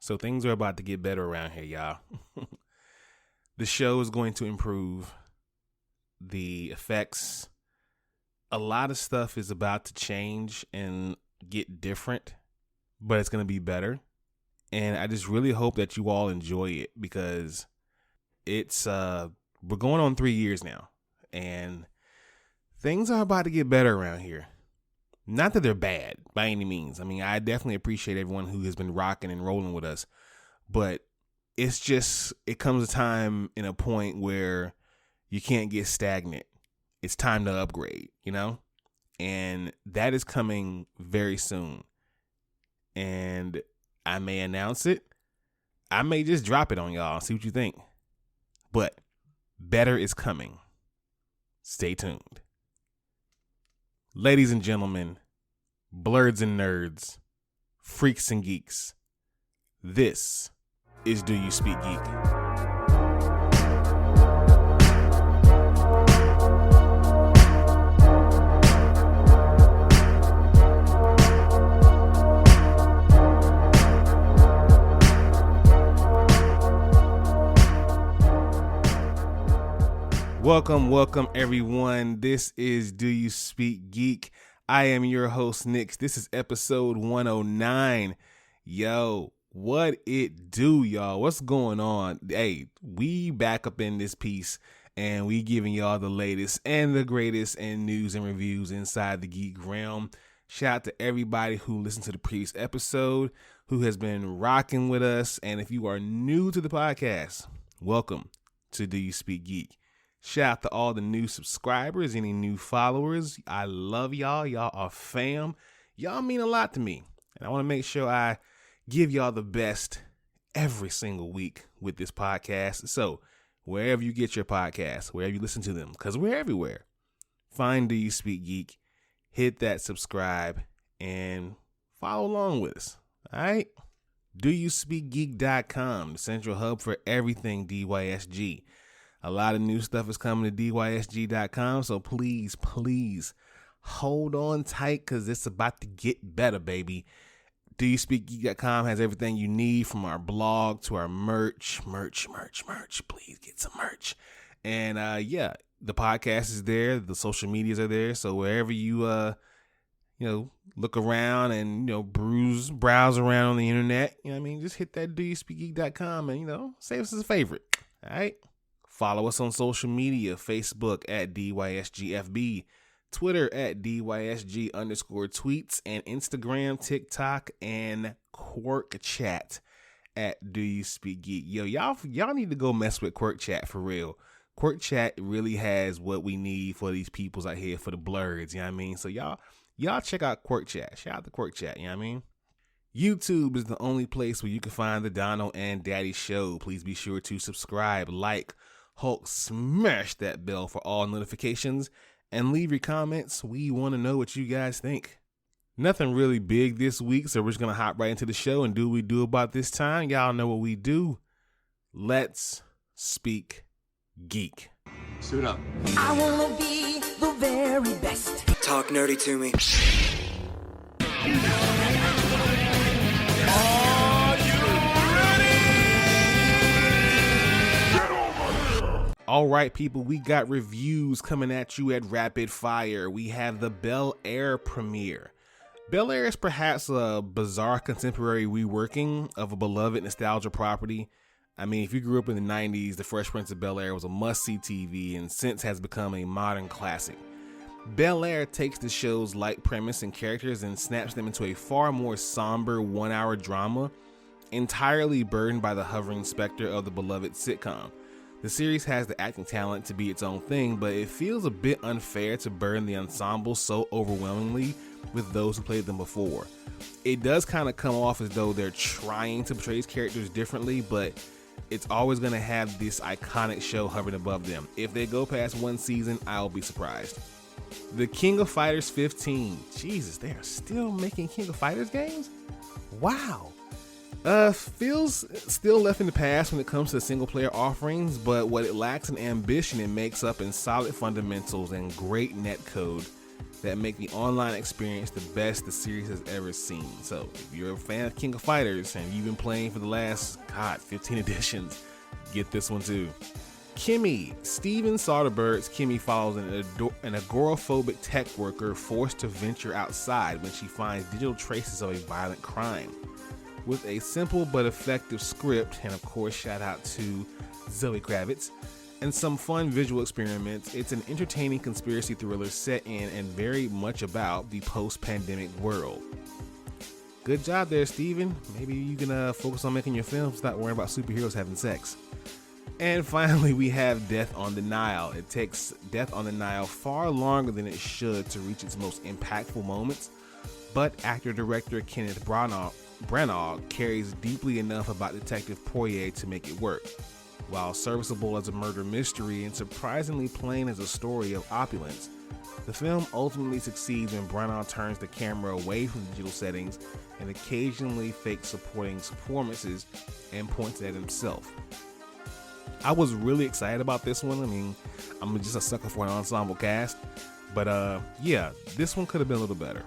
So things are about to get better around here, y'all. The show is going to improve. The effects, a lot of stuff is about to change and get different, but it's going to be better. And I just really hope that you all enjoy it, because it's we're going on 3 years now, and things are about to get better around here. Not that they're bad by any means. I mean, I definitely appreciate everyone who has been rocking and rolling with us, but it's just, it comes a time and a point where you can't get stagnant. It's time to upgrade, you know? And that is coming very soon. And I may announce it. I may just drop it on y'all and see what you think. But better is coming. Stay tuned. Ladies and gentlemen, blurs and nerds, freaks and geeks, this is Do You Speak Geek? Welcome everyone. This is Do You Speak Geek? I am your host, Nix. This is episode 109. Yo, what it do, y'all? What's going on? Hey, we back up in this piece, and we giving y'all the latest and the greatest in news and reviews inside the geek realm. Shout out to everybody who listened to the previous episode, who has been rocking with us. And if you are new to the podcast, welcome to Do You Speak Geek? Shout out to all the new subscribers, any new followers. I love y'all. Y'all are fam. Y'all mean a lot to me. And I want to make sure I give y'all the best every single week with this podcast. So wherever you get your podcasts, wherever you listen to them, because we're everywhere, find Do You Speak Geek, hit that subscribe, and follow along with us. All right? DoYouSpeakGeek.com, the central hub for everything DYSG. A lot of new stuff is coming to DYSG.com, so please hold on tight, because it's about to get better, baby. DoYouSpeakGeek.com has everything you need, from our blog to our merch. Please get some merch. And yeah, the podcast is there. The social medias are there. So wherever you look around and browse around on the internet, just hit that DoYouSpeakGeek.com and save us as a favorite. All right. Follow us on social media, Facebook at DYSGFB, Twitter at DYSG_tweets, and Instagram, TikTok, and Quirk Chat at Do You Speak Geek. Yo, y'all need to go mess with Quirk Chat for real. Quirk Chat really has what we need for these peoples out here, for the blurs, you know what I mean? So y'all check out Quirk Chat. Shout out to Quirk Chat, you know what I mean? YouTube is the only place where you can find the Dono and Daddy Show. Please be sure to subscribe, like, Hulk, smash that bell for all notifications, and leave your comments. We want to know what you guys think. Nothing really big this week, so we're just going to hop right into the show and do what we do about this time. Y'all know what we do. Let's speak geek. Suit up. I want to be the very best. Talk nerdy to me. All right, people, we got reviews coming at you at rapid fire. We have the Bel Air premiere. Bel Air is perhaps a bizarre contemporary reworking of a beloved nostalgia property. I mean, if you grew up in the 90s, The Fresh Prince of Bel Air was a must-see TV and since has become a modern classic. Bel Air takes the show's light premise and characters and snaps them into a far more somber one-hour drama, entirely burdened by the hovering specter of the beloved sitcom. The series has the acting talent to be its own thing, but it feels a bit unfair to burden the ensemble so overwhelmingly with those who played them before. It does kind of come off as though they're trying to portray these characters differently, but it's always going to have this iconic show hovering above them. If they go past one season, I'll be surprised. The King of Fighters 15. Jesus, they are still making King of Fighters games? Wow. Feels still left in the past when it comes to single player offerings, but what it lacks in ambition, it makes up in solid fundamentals and great netcode. that make the online experience the best the series has ever seen. So if you're a fan of King of Fighters and you've been playing for the last 15 editions, get this one too. Kimmy. Steven Soderbergh's Kimmy follows an agoraphobic tech worker forced to venture outside when she finds digital traces of a violent crime. With a simple but effective script, and of course shout out to Zoe Kravitz, and some fun visual experiments, it's an entertaining conspiracy thriller set in and very much about the post-pandemic world. Good job there, Steven. Maybe you can focus on making your films, not worrying about superheroes having sex. And finally, we have Death on the Nile. It takes Death on the Nile far longer than it should to reach its most impactful moments, but actor-director Kenneth Branagh cares deeply enough about Detective Poirier to make it work. While serviceable as a murder mystery and surprisingly plain as a story of opulence, the film ultimately succeeds when Branagh turns the camera away from digital settings and occasionally fakes supporting performances and points at himself. I was really excited about this one. I mean, I'm just a sucker for an ensemble cast, but yeah, this one could have been a little better.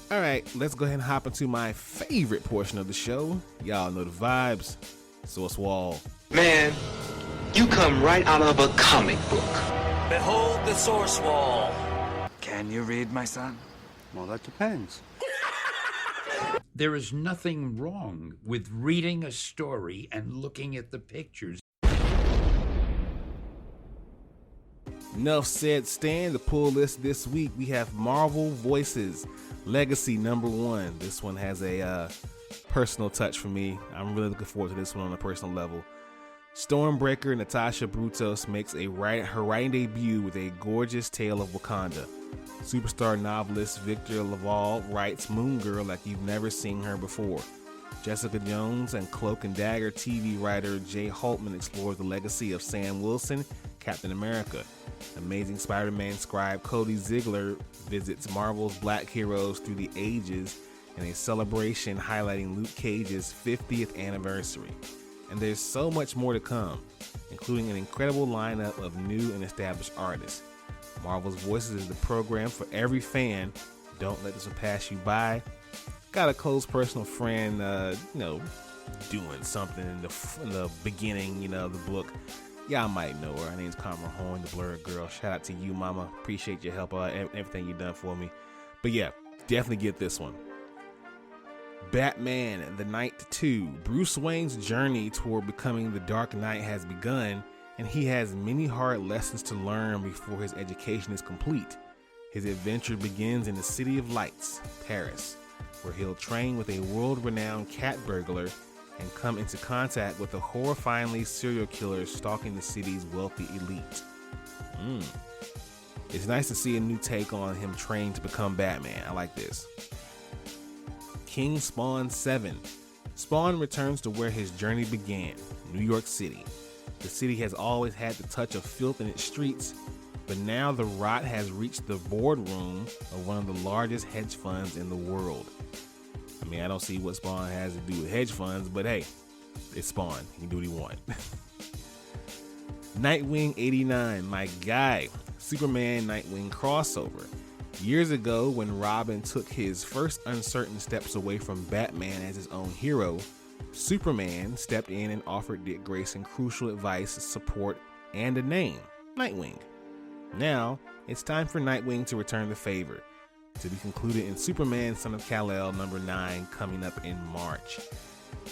All right, let's go ahead and hop into my favorite portion of the show. Y'all know the vibes. Source Wall. Man, you come right out of a comic book. Behold the source wall. Can you read, my son? Well, that depends. There is nothing wrong with reading a story and looking at the pictures. Enough said, Stan. The pull list this week, we have Marvel Voices Legacy #1. This one has a personal touch for me. I'm really looking forward to this one on a personal level. Stormbreaker Natasha Brutos makes her writing debut with a gorgeous tale of Wakanda. Superstar novelist Victor Laval writes Moon Girl like you've never seen her before. Jessica Jones and Cloak and Dagger TV writer Jay Holtman explores the legacy of Sam Wilson, Captain America. Amazing Spider-Man scribe Cody Ziegler visits Marvel's Black heroes through the ages in a celebration highlighting Luke Cage's 50th anniversary. And there's so much more to come, including an incredible lineup of new and established artists. Marvel's Voices is the program for every fan. Don't let this one pass you by. Got a close personal friend, doing something in the beginning, of the book. Y'all might know her. Her name's Karma Horn, the Blurred Girl. Shout out to you, mama. Appreciate your help, everything you've done for me. But yeah, definitely get this one. Batman The Knight 2. Bruce Wayne's journey toward becoming the Dark Knight has begun, and he has many hard lessons to learn before his education is complete. His adventure begins in the City of Lights, Paris, where he'll train with a world-renowned cat burglar and come into contact with a horrifyingly serial killer stalking the city's wealthy elite. It's nice to see a new take on him training to become Batman. I like this. King Spawn 7. Spawn returns to where his journey began, New York City. The city has always had the touch of filth in its streets, but now the rot has reached the boardroom of one of the largest hedge funds in the world. I mean, I don't see what Spawn has to do with hedge funds, but hey, it's Spawn. He can do what he wants. Nightwing 89, my guy. Superman Nightwing crossover. Years ago, when Robin took his first uncertain steps away from Batman as his own hero, Superman stepped in and offered Dick Grayson crucial advice, support, and a name, Nightwing. Now, it's time for Nightwing to return the favor, to be concluded in Superman Son of Kal-El #9 coming up in March.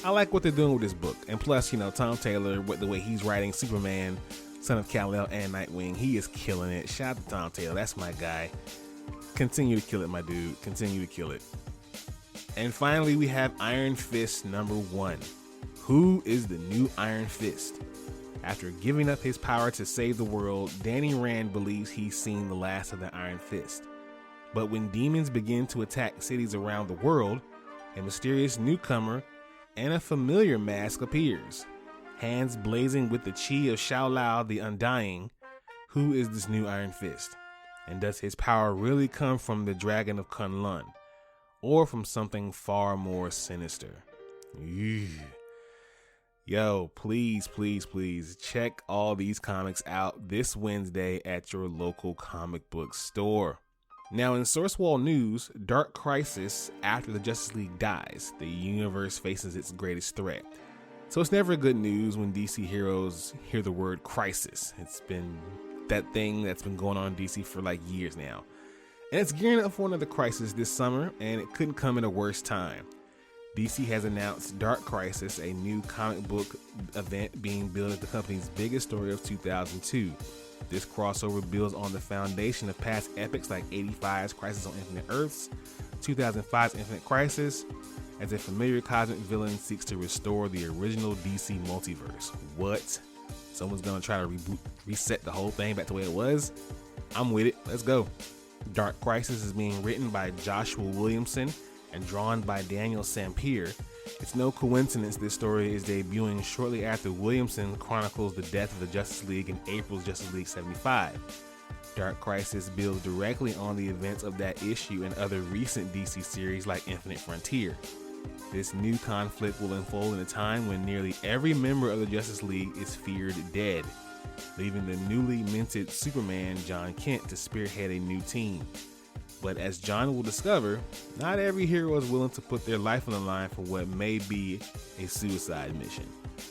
I like what they're doing with this book, and plus, Tom Taylor, with the way he's writing Superman Son of Kal-El and Nightwing, he is killing it. Shout out to Tom Taylor, that's my guy. Continue to kill it, my dude. Continue to kill it. And finally, we have Iron Fist #1. Who is the new Iron Fist? After giving up his power to save the world, Danny Rand believes he's seen the last of the Iron Fist. But when demons begin to attack cities around the world, a mysterious newcomer and a familiar mask appears. Hands blazing with the chi of Shao Lao the Undying. Who is this new Iron Fist? And does his power really come from the Dragon of Kunlun, or from something far more sinister? Yo, please check all these comics out this Wednesday at your local comic book store. Now in Source Wall news, Dark Crisis, after the Justice League dies, the universe faces its greatest threat. So it's never good news when DC heroes hear the word crisis. It's been that thing that's been going on in DC for like years now. And it's gearing up for another crisis this summer, and it couldn't come at a worse time. DC has announced Dark Crisis, a new comic book event being billed as the company's biggest story of 2002. This crossover builds on the foundation of past epics like 85's Crisis on Infinite Earths, 2005's Infinite Crisis, as a familiar cosmic villain seeks to restore the original DC multiverse. What? Someone's gonna try to reset the whole thing back to the way it was? I'm with it. Let's go. Dark Crisis is being written by Joshua Williamson and drawn by Daniel Sampier. It's no coincidence this story is debuting shortly after Williamson chronicles the death of the Justice League in April's Justice League 75. Dark Crisis builds directly on the events of that issue and other recent DC series like Infinite Frontier. This new conflict will unfold in a time when nearly every member of the Justice League is feared dead, leaving the newly minted Superman John Kent to spearhead a new team. But as John will discover, not every hero is willing to put their life on the line for what may be a suicide mission.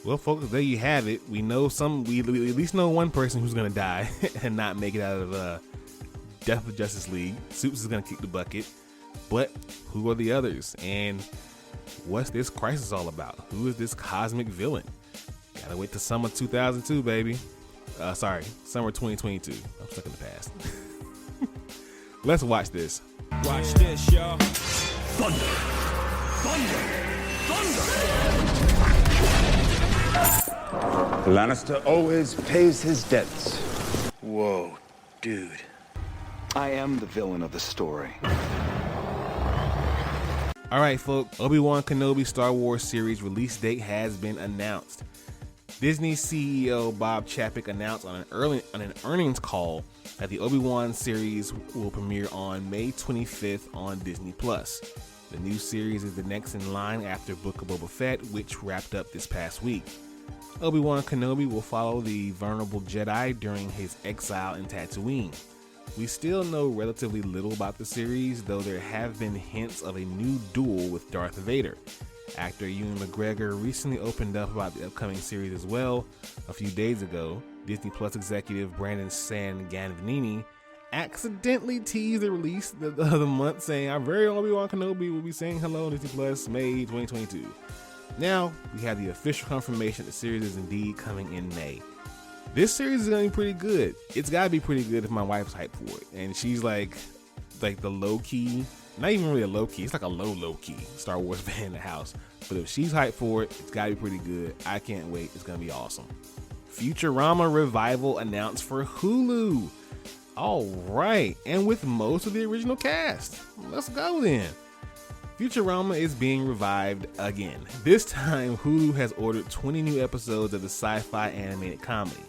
Well, folks, there you have it. We at least know one person who's gonna die and not make it out of Death of the Justice League. Supes is gonna kick the bucket, but who are the others? And what's this crisis all about? Who is this cosmic villain? Gotta wait till summer 2002, baby. Summer 2022. I'm stuck in the past. Let's watch this. Watch this, y'all. Thunder! Lannister always pays his debts. Whoa, dude. I am the villain of the story. All right, folks. Obi-Wan Kenobi Star Wars series release date has been announced. Disney CEO Bob Chapek announced on an earnings call that the Obi-Wan series will premiere on May 25th on Disney+. The new series is the next in line after Book of Boba Fett, which wrapped up this past week. Obi-Wan Kenobi will follow the vulnerable Jedi during his exile in Tatooine. We still know relatively little about the series, though there have been hints of a new duel with Darth Vader. Actor Ewan McGregor recently opened up about the upcoming series as well. A few days ago, Disney Plus executive Brandon Sanganini accidentally teased the release of the month, saying our very own Obi-Wan Kenobi will be saying hello on Disney Plus May 2022. Now, we have the official confirmation that the series is indeed coming in May. This series is going to be pretty good. It's got to be pretty good if my wife's hyped for it. And she's like the low-key, not even really a low-key, it's like a low-key Star Wars fan in the house. But if she's hyped for it, it's got to be pretty good. I can't wait. It's going to be awesome. Futurama revival announced for Hulu. All right, and with most of the original cast. Let's go then. Futurama is being revived again. This time, Hulu has ordered 20 new episodes of the sci-fi animated comedy.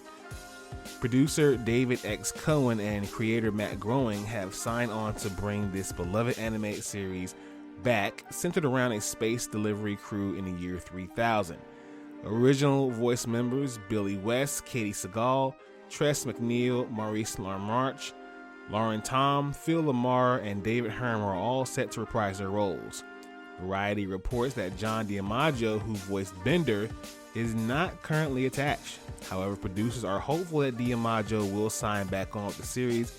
Producer David X. Cohen and creator Matt Groening have signed on to bring this beloved animated series back, centered around a space delivery crew in the year 3000. Original voice members Billy West, Katie Segal, Tress MacNeille, Maurice LaMarche, Lauren Tom, Phil Lamar, and David Herm are all set to reprise their roles. Variety reports that John DiMaggio, who voiced Bender, is not currently attached. However, producers are hopeful that DiMaggio will sign back on with the series,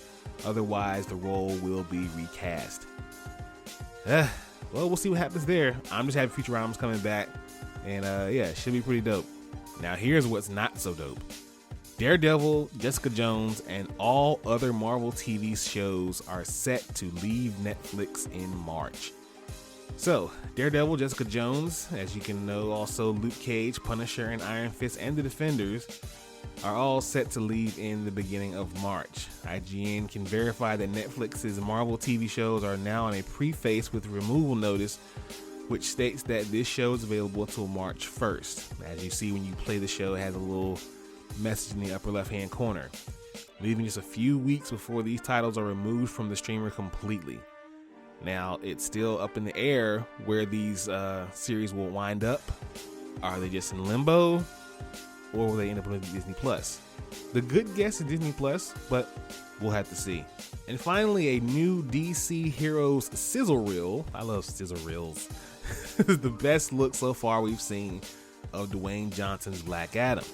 otherwise the role will be recast. Well, we'll see what happens there. I'm just happy Futurama's coming back, and it should be pretty dope. Now here's what's not so dope. Daredevil, Jessica Jones, and all other Marvel TV shows are set to leave Netflix in March. So, Daredevil, Jessica Jones, as you can know, also Luke Cage, Punisher, and Iron Fist, and The Defenders are all set to leave in the beginning of March. IGN can verify that Netflix's Marvel TV shows are now on a preface with removal notice, which states that this show is available until March 1st. As you see when you play the show, it has a little message in the upper left-hand corner, leaving just a few weeks before these titles are removed from the streamer completely. Now, it's still up in the air where these series will wind up. Are they just in limbo? or will they end up on Disney Plus? The good guess is Disney Plus, but we'll have to see. And finally, a new DC Heroes sizzle reel. I love sizzle reels. The best look so far we've seen of Dwayne Johnson's Black Adam.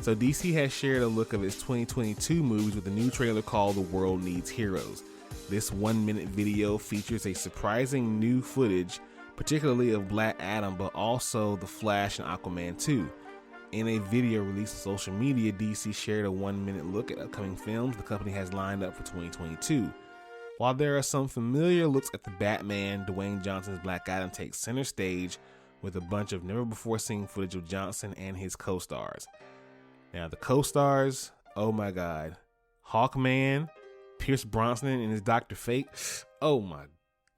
So DC has shared a look of its 2022 movies with a new trailer called The World Needs Heroes. This 1-minute video features a surprising new footage, particularly of Black Adam, but also The Flash and Aquaman 2. In a video released on social media, DC shared a 1-minute look at upcoming films the company has lined up for 2022. While there are some familiar looks at the Batman, Dwayne Johnson's Black Adam takes center stage with a bunch of never-before-seen footage of Johnson and his co-stars. Now, the co-stars, oh my god. Hawkman, Pierce Brosnan and his Dr. Fate. Oh my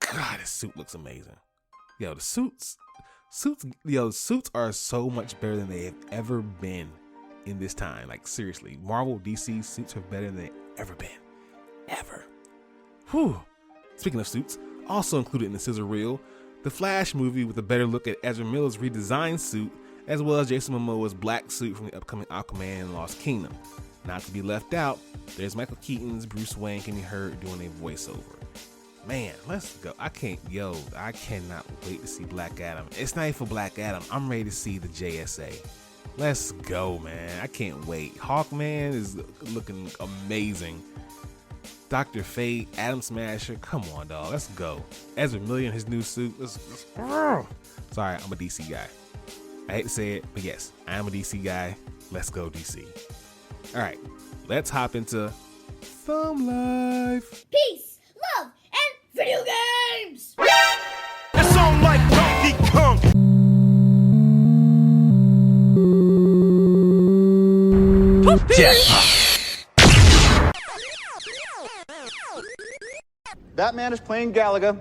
god, his suit looks amazing. Yo, the suits are so much better than they have ever been in this time. Like, seriously, Marvel, DC suits are better than they've ever been. Ever. Whew. Speaking of suits, also included in the sizzle reel, the Flash movie with a better look at Ezra Miller's redesigned suit, as well as Jason Momoa's black suit from the upcoming Aquaman and Lost Kingdom. Not to be left out, there's Michael Keaton's Bruce Wayne can be heard doing a voiceover. Man, let's go. I cannot wait to see Black Adam. It's not even for Black Adam. I'm ready to see the JSA. Let's go, man. I can't wait. Hawkman is looking amazing. Dr. Fate, Adam Smasher, come on, dog. Let's go. Ezra Miller in his new suit. Sorry, I'm a DC guy. I hate to say it, but yes, I am a DC guy. Let's go, DC. All right, let's hop into Thumb Life. Peace, love, and video games! It's on like Donkey Kong. That man is playing Galaga.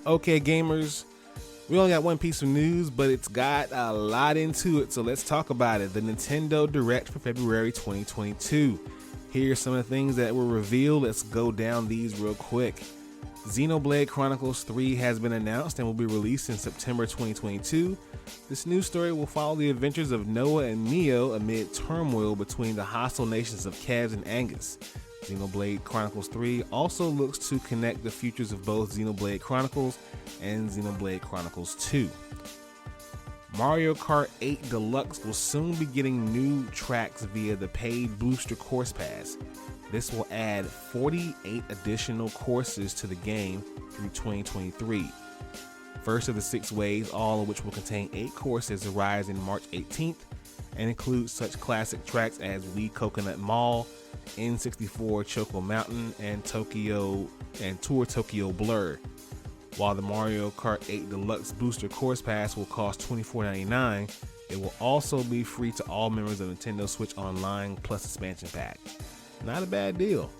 Okay, gamers, we only got one piece of news, but it's got a lot into it, so let's talk about it. The Nintendo Direct for February 2022. Here are some of the things that were revealed. Let's go down these real quick. Xenoblade Chronicles 3 has been announced and will be released in September 2022. This new story will follow the adventures of Noah and Neo amid turmoil between the hostile nations of Kevs and Angus. Xenoblade Chronicles 3 also looks to connect the futures of both Xenoblade Chronicles and Xenoblade Chronicles 2. Mario Kart 8 Deluxe will soon be getting new tracks via the paid Booster Course Pass. This will add 48 additional courses to the game through 2023. First of the 6 waves, all of which will contain 8 courses, arrives in March 18th and includes such classic tracks as Wii Coconut Mall, N64 Choco Mountain, and Tour Tokyo Blur. While the Mario Kart 8 Deluxe Booster Course Pass will cost $24.99, it will also be free to all members of Nintendo Switch Online Plus Expansion Pack. Not a bad deal.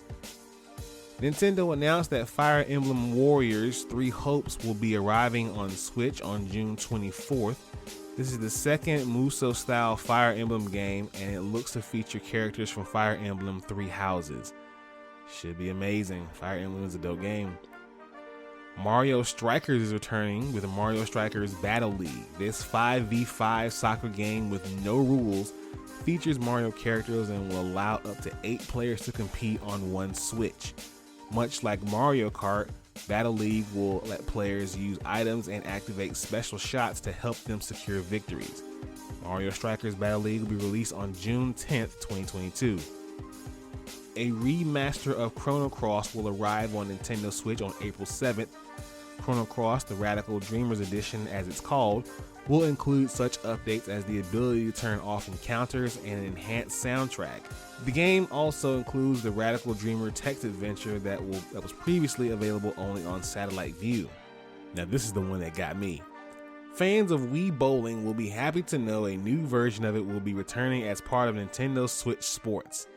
Nintendo announced that Fire Emblem Warriors 3 Hopes will be arriving on Switch on June 24th. This is the second Musou-style Fire Emblem game, and it looks to feature characters from Fire Emblem 3 Houses. Should be amazing. Fire Emblem is a dope game. Mario Strikers is returning with the Mario Strikers Battle League. This 5v5 soccer game with no rules features Mario characters and will allow up to 8 players to compete on one Switch. Much like Mario Kart, Battle League will let players use items and activate special shots to help them secure victories. Mario Strikers Battle League will be released on June 10th, 2022. A remaster of Chrono Cross will arrive on Nintendo Switch on April 7th. Chrono Cross, the Radical Dreamers Edition as it's called, will include such updates as the ability to turn off encounters and an enhanced soundtrack. The game also includes the Radical Dreamer text adventure that was previously available only on Satellite View. Now this is the one that got me. Fans of Wii Bowling will be happy to know a new version of it will be returning as part of Nintendo Switch Sports.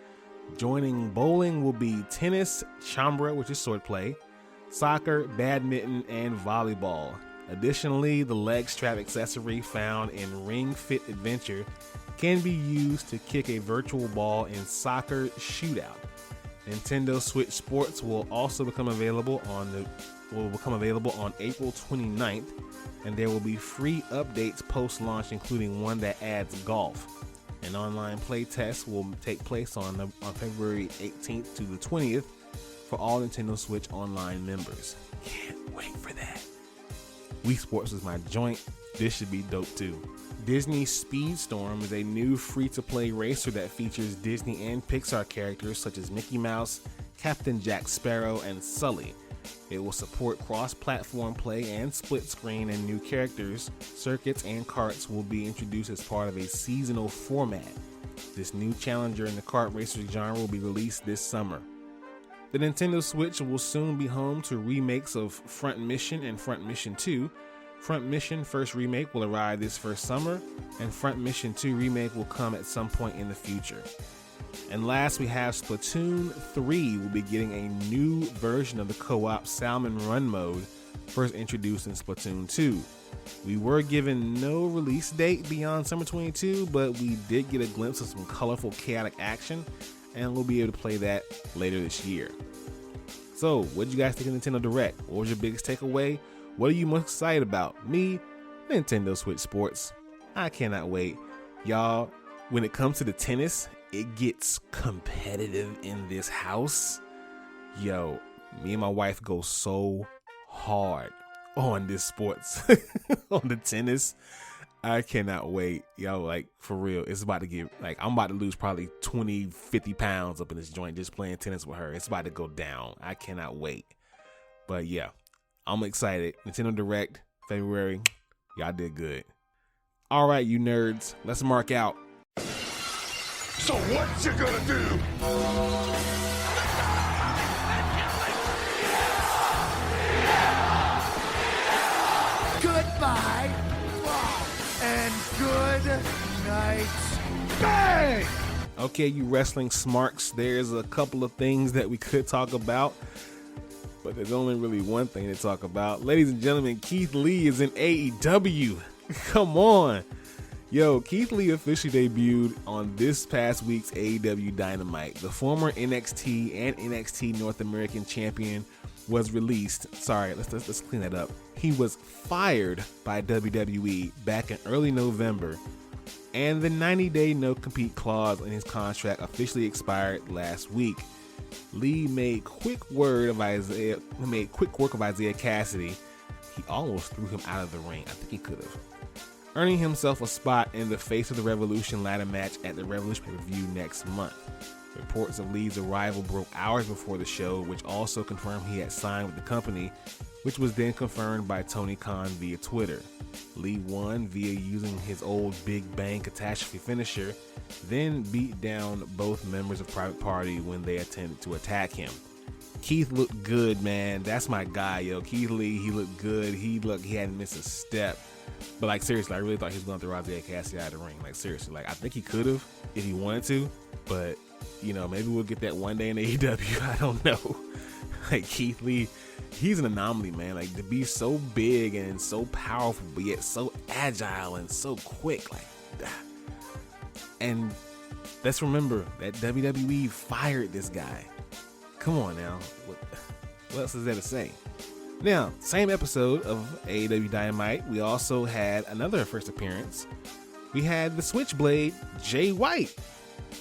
Joining bowling will be tennis, chambra, which is swordplay, soccer, badminton, and volleyball. Additionally, the leg strap accessory found in Ring Fit Adventure can be used to kick a virtual ball in Soccer Shootout. Nintendo Switch Sports will also become available on the will become available on April 29th, and there will be free updates post-launch, including one that adds golf. An online playtest will take place on February 18th to the 20th for all Nintendo Switch Online members. Can't wait for that. Wii Sports is my joint. This should be dope too. Disney Speedstorm is a new free-to-play racer that features Disney and Pixar characters such as Mickey Mouse, Captain Jack Sparrow, and Sully. It will support cross-platform play and split screen, and new characters, circuits, and karts will be introduced as part of a seasonal format. This new challenger in the kart racer genre will be released this summer. The Nintendo Switch will soon be home to remakes of Front Mission and Front Mission 2. Front Mission First Remake will arrive this first summer, and Front Mission 2 Remake will come at some point in the future. And last, we have Splatoon 3 will be getting a new version of the co-op Salmon Run mode, first introduced in Splatoon 2. We were given no release date beyond summer 22, but we did get a glimpse of some colorful, chaotic action, and we'll be able to play that later this year. So, what did you guys think of Nintendo Direct? What was your biggest takeaway? What are you most excited about? Me, Nintendo Switch Sports. I cannot wait. Y'all, when it comes to the tennis, it gets competitive in this house. Yo, me and my wife go so hard on this sports, on the tennis. I cannot wait. Yo, like, for real, it's about to get, like, I'm about to lose probably 20, 50 pounds up in this joint just playing tennis with her. It's about to go down. I cannot wait. But yeah, I'm excited. Nintendo Direct, February. Y'all did good. All right, you nerds, let's mark out. So what you gonna do? Goodbye and good night. Bang! Okay, you wrestling smarks, there's a couple of things that we could talk about, but there's only really one thing to talk about. Ladies and gentlemen, Keith Lee is in AEW. Come on. Yo, Keith Lee officially debuted on this past week's AEW Dynamite. The former NXT and NXT North American champion was released. Sorry, let's clean that up. He was fired by WWE back in early November, and the 90-day no-compete clause in his contract officially expired last week. Lee made quick work of Isaiah Cassidy. He almost threw him out of the ring. I think he could have. Earning himself a spot in the Face of the Revolution ladder match at the Revolution pay-per-view next month. Reports of Lee's arrival broke hours before the show, which also confirmed he had signed with the company, which was then confirmed by Tony Khan via Twitter. Lee won via using his old Big Bang Catastrophe finisher, then beat down both members of Private Party when they attempted to attack him. Keith looked good, man. That's my guy, yo. Keith Lee, he looked good. He hadn't missed a step. But like, seriously, I really thought he was going to throw Isaiah Cassidy out of the ring. Like, seriously, like, I think he could have if he wanted to, but you know, maybe we'll get that one day in AEW. I don't know. Like, Keith Lee, he's an anomaly, man. Like, to be so big and so powerful, but yet so agile and so quick, like, and let's remember that WWE fired this guy. Come on now, what else is there to say? Now, same episode of AEW Dynamite, we also had another first appearance. We had the Switchblade, Jay White,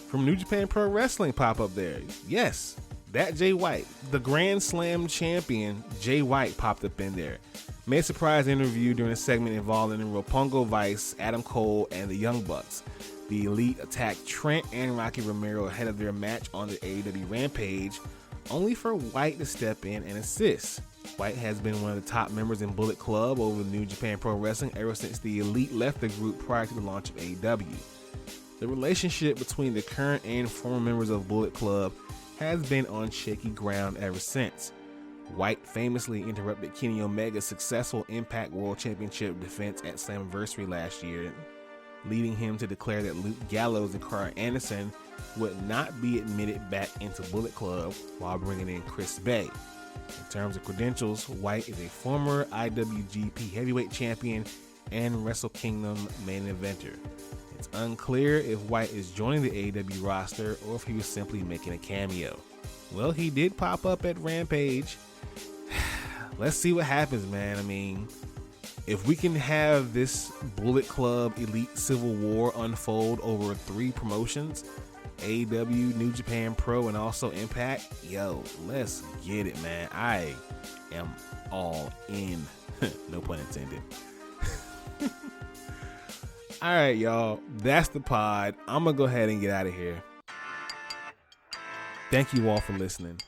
from New Japan Pro Wrestling pop up there. Yes, that Jay White, the Grand Slam champion, Jay White popped up in there. Made a surprise interview during a segment involving Roppongi Vice, Adam Cole, and the Young Bucks. The Elite attacked Trent and Rocky Romero ahead of their match on the AEW Rampage, only for White to step in and assist. White has been one of the top members in Bullet Club over New Japan Pro Wrestling ever since the Elite left the group prior to the launch of AEW. The relationship between the current and former members of Bullet Club has been on shaky ground ever since. White famously interrupted Kenny Omega's successful Impact World Championship defense at Slammiversary last year, leading him to declare that Luke Gallows and Carl Anderson would not be admitted back into Bullet Club while bringing in Chris Bay. In terms of credentials, White is a former IWGP Heavyweight Champion and Wrestle Kingdom main eventer. It's unclear if White is joining the AEW roster or if he was simply making a cameo. Well, he did pop up at Rampage. let's see what happens, man. I mean, if we can have this Bullet Club Elite Civil War unfold over 3 promotions, AEW, New Japan Pro, and also Impact, yo, let's get it, man. I am all in. No pun intended. All right, y'all, that's the pod. I'm gonna go ahead and get out of here. Thank you all for listening.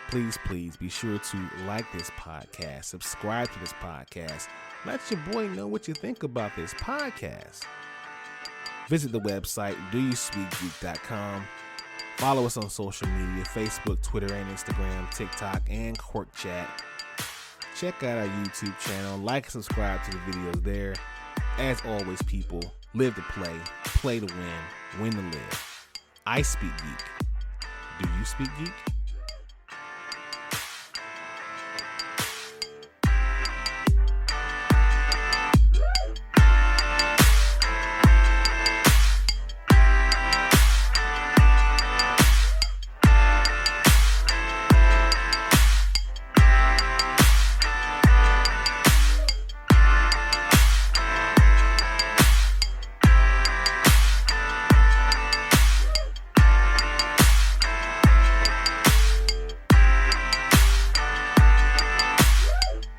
Please be sure to like this podcast, subscribe to this podcast, let your boy know what you think about this podcast. Visit the website DYSG.com. Follow us on social media, Facebook, Twitter, and Instagram, TikTok, and Quirk Chat. Check out our YouTube channel, like and subscribe to the videos there. As always, people, live to play, play to win to live. I speak geek. Do you speak geek?